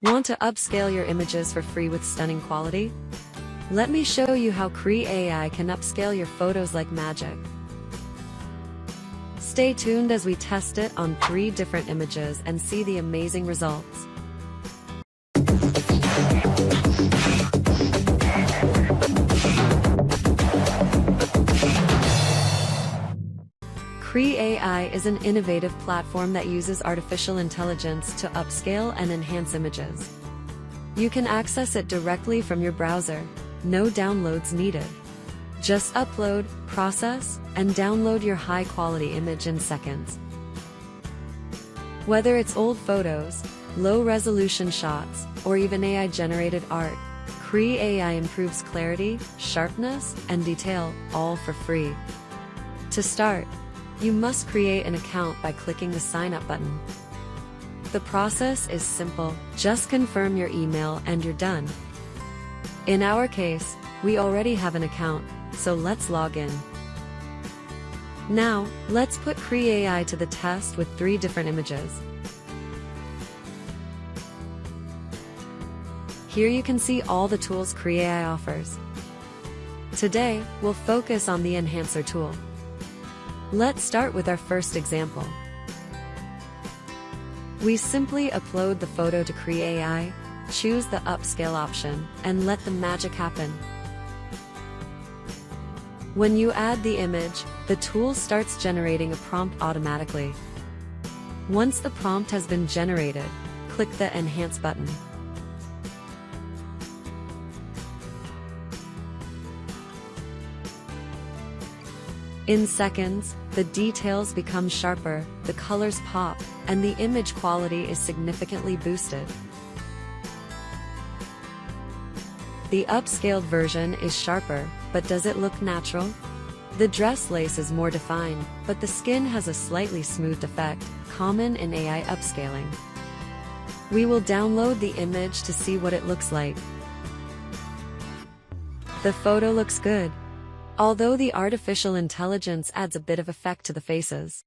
Want to upscale your images for free with stunning quality? Let me show you how Krea AI can upscale your photos like magic. Stay tuned as we test it on 3 different images and see the amazing results. Krea AI is an innovative platform that uses artificial intelligence to upscale and enhance images. You can access it directly from your browser, no downloads needed. Just upload, process, and download your high-quality image in seconds. Whether it's old photos, low-resolution shots, or even AI-generated art, Krea AI improves clarity, sharpness, and detail, all for free. To start, you must create an account by clicking the Sign Up button. The process is simple, just confirm your email and you're done. In our case, we already have an account, so let's log in. Now, let's put Krea AI to the test with 3 different images. Here you can see all the tools Krea AI offers. Today, we'll focus on the Enhancer tool. Let's start with our first example. We simply upload the photo to Krea AI, choose the upscale option, and let the magic happen. When you add the image, the tool starts generating a prompt automatically. Once the prompt has been generated, click the Enhance button. In seconds, the details become sharper, the colors pop, and the image quality is significantly boosted. The upscaled version is sharper, but does it look natural? The dress lace is more defined, but the skin has a slightly smoothed effect, common in AI upscaling. We will download the image to see what it looks like. The photo looks good, although the artificial intelligence adds a bit of effect to the faces.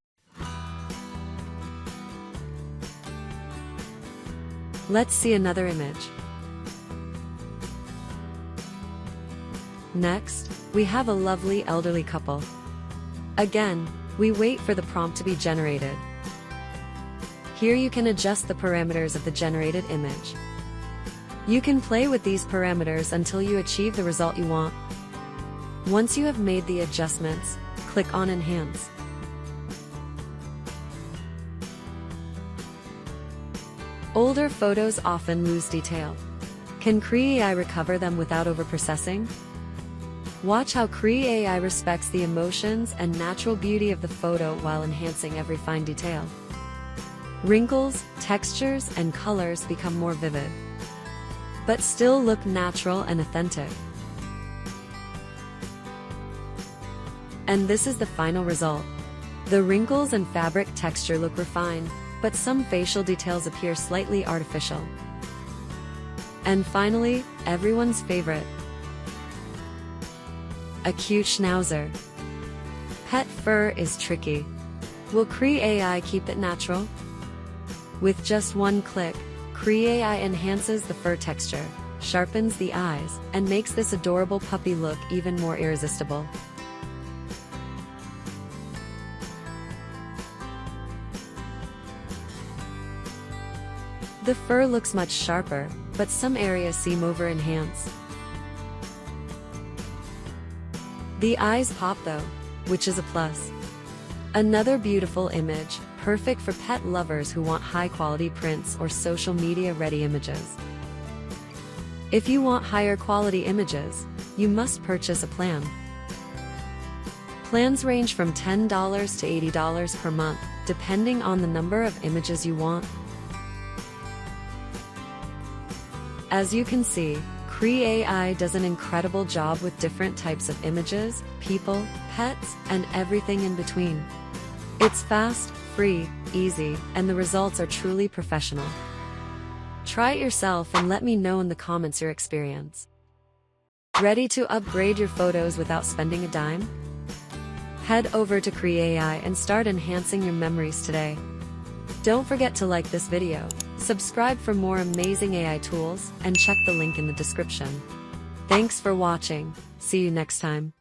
Let's see another image. Next, we have a lovely elderly couple. Again, we wait for the prompt to be generated. Here you can adjust the parameters of the generated image. You can play with these parameters until you achieve the result you want. Once you have made the adjustments, click on Enhance. Older photos often lose detail. Can Krea AI recover them without overprocessing? Watch how Krea AI respects the emotions and natural beauty of the photo while enhancing every fine detail. Wrinkles, textures, and colors become more vivid, but still look natural and authentic. And this is the final result. The wrinkles and fabric texture look refined, but some facial details appear slightly artificial. And finally, everyone's favorite. A cute schnauzer. Pet fur is tricky. Will Krea AI keep it natural? With just one click, Krea AI enhances the fur texture, sharpens the eyes, and makes this adorable puppy look even more irresistible. The fur looks much sharper, but some areas seem over-enhanced. The eyes pop though, which is a plus. Another beautiful image, perfect for pet lovers who want high-quality prints or social media-ready images. If you want higher quality images, you must purchase a plan. Plans range from $10 to $80 per month, depending on the number of images you want. As you can see, Krea AI does an incredible job with different types of images, people, pets, and everything in between. It's fast, free, easy, and the results are truly professional. Try it yourself and let me know in the comments your experience. Ready to upgrade your photos without spending a dime? Head over to Krea AI and start enhancing your memories today. Don't forget to like this video. Subscribe for more amazing AI tools and check the link in the description. Thanks for watching. See you next time.